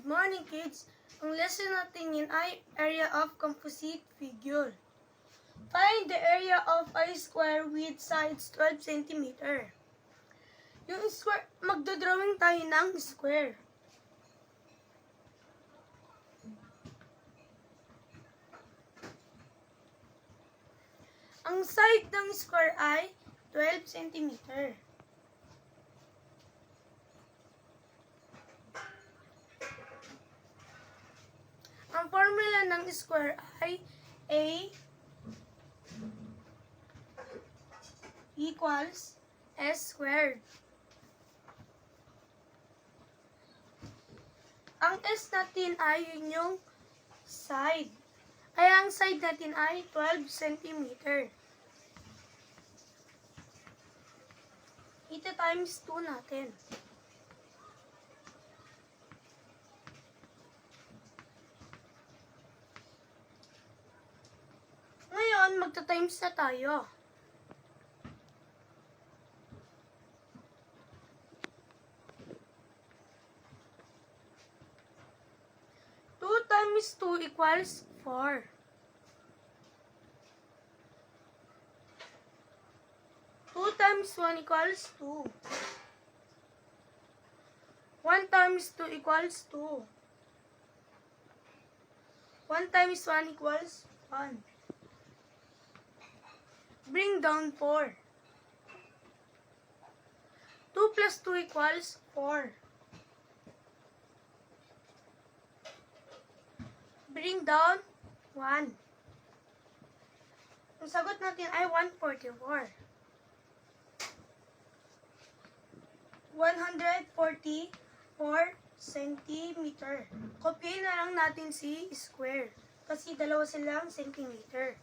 morning, kids. Ang lesson natin yun ay area of composite figure. Find the area of a square with sides 12 cm. Yung square, magdodrawing tayo ng square. Ang side ng square ay 12 cm. Ang formula ng square ay A equals S squared. Ang S natin ay yun yung side. Kaya ang side natin ay 12 cm. Ito times 2 natin. Ngayon, magta-times na tayo. Times 2 equals 4. 2 times 1 equals 2. 1 times 2 equals 2. 1 times 1 equals 1. Bring down 4. 2 plus 2 equals 4. Bring down 1. Ang sagot natin ay 144. 144 centimeter. Kopyahin na lang natin si square. Kasi dalawa silang centimeter.